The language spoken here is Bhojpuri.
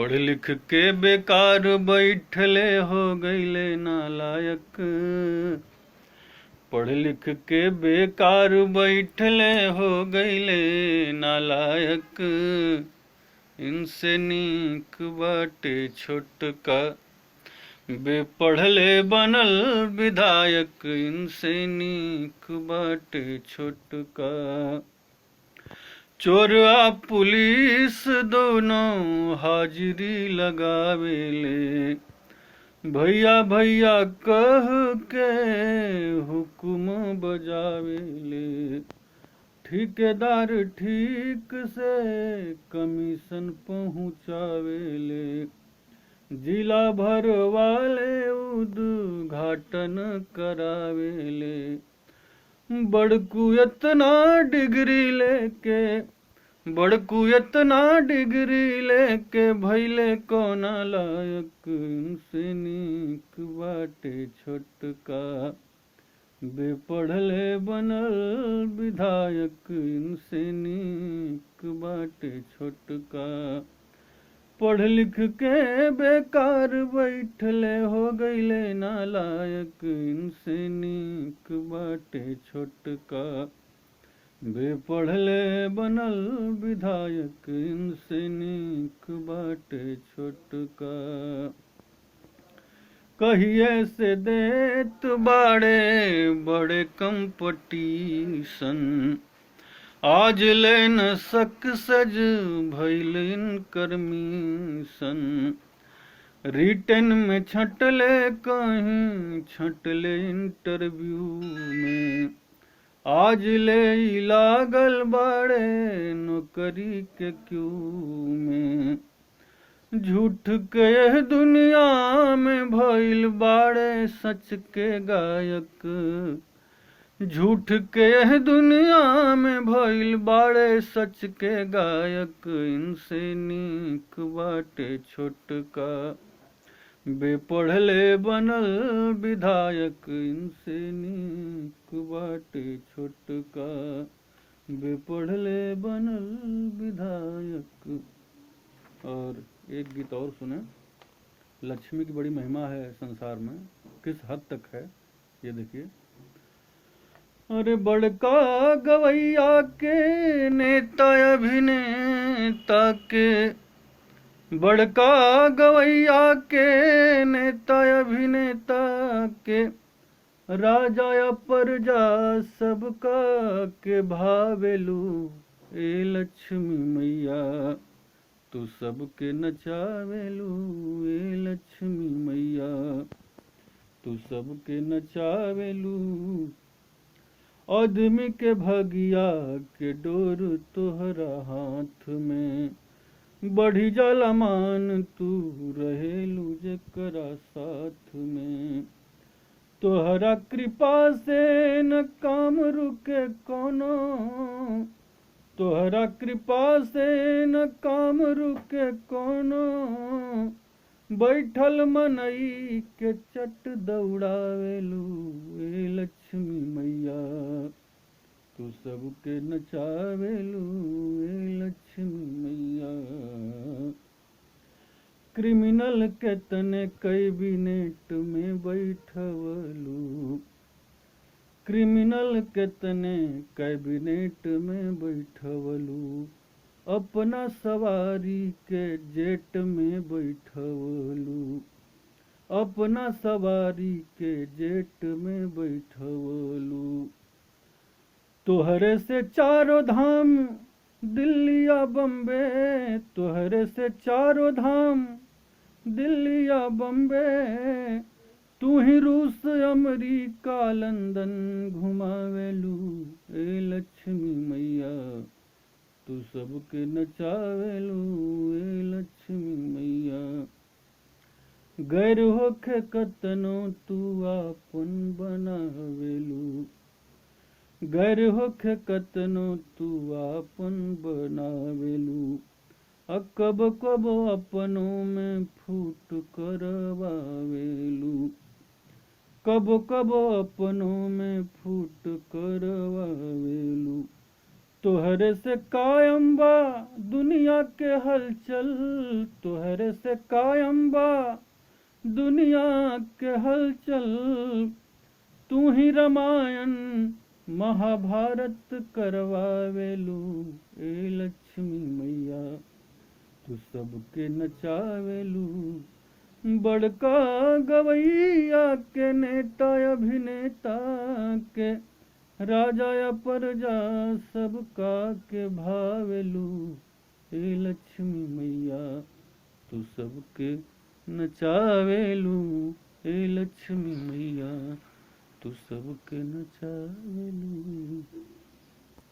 पढ़ लिख के बेकार बैठले हो गईले नालायक। पढ़ लिख के बेकार बैठले हो गईले नालायक। इनसे नीक बाटे छोटका बेपढ़ले बनल विधायक। इनसे नीक बाटे छोटका। चोर आ पुलिस दोनों हाजिरी लगावेले। भैया भैया कह के हुक्म बजावेले। ठेकेदार ठीक से कमीशन पहुँचावेले। जिला भर वाले उद्घाटन करावेले। बड़कू इतना डिग्री लेके भैले कोना लायक। इनसे नीक बाटे छोटका बेपढ़ले बनल विधायक। इनसे नीक बाटे छोटका। पढ़ लिख के बेकार बैठले हो गईले नालायक। इनसे नीक बाटे छोटका बेपढ़ले बनल विधायक। इनसे नीक बाटे छोटका। कहिए से देत बाड़े बड़े कंपटीशन। आज ले न सक्सेस भइल इनकर मिशन। रिटन में छटले कहीं छटले इंटरव्यू में। आज ले लागल बाड़े नौकरी के क्यू में। झूठ के दुनिया में भइल बाड़े सच के गायक। झूठ के दुनिया में भइल बाड़े सच के गायक। इनसे नीक बाटे छोटका बेपढ़ले बनल विधायक। इनसे नीक बाटे छोटका बेपढ़ले बनल विधायक। और एक गीत और सुने। लक्ष्मी की बड़ी महिमा है संसार में, किस हद तक है ये देखिए। अरे बड़का गवैया के नेता अभिनेता के। बड़का गवैया के नेता अभिनेता के। राजा या प्रजा सबका के भावेलू। ए लक्ष्मी मैया तू सबके नचावेलू। ए लक्ष्मी मैया तू सबके नचावेलू। आदमी के भगिया के डोर तोहरा हाथ में। बढ़ी जाला मान तू रहेलू जेकरा साथ में। तोहरा कृपा से न काम रुके कोनो। तोहरा कृपा से न काम रुके कोनो। बैठल मनई के चट दौड़ावेलू। ए लक्ष्मी मैया तू सबके नचावेलू। ए लक्ष्मी मैया। क्रिमिनल के तने कैबिनेट में बैठवलू। क्रिमिनल के तने कैबिनेट में बैठवलू। अपना सवारी के जेट में बैठवलू। अपना सवारी के जेट में बैठवलू। तोहरे से चारों धाम दिल्ली या बम्बे। तोहरे से चारों धाम दिल्ली या बम्बे। तू ही रूस अमेरिका लंदन घुमावेलू। ए लक्ष्मी मैया तू सबके नचावेलू। ए लक्ष्मी मैया गैर होखे कतनो तू आपन बनावेलू। गैर होखे कतनो तू आपन बनावेलू। कब कब अपनों में फूट करवावेलू। कब कब अपनों में फूट करवावेलू। तुहरे से कायम बा दुनिया के हलचल, तुहरे से कायम बा दुनिया के हलचल। तू ही रामायण महाभारत करवावेलू ए लक्ष्मी मैया, तू सबके नचावेलू। बड़का गवैया के नेता अभिनेता के, राजा या प्रजा सबका के भावेलू ए लक्ष्मी मैया, तू सबके नचावेलू ए लक्ष्मी मैया, तू सबके नचावेलू।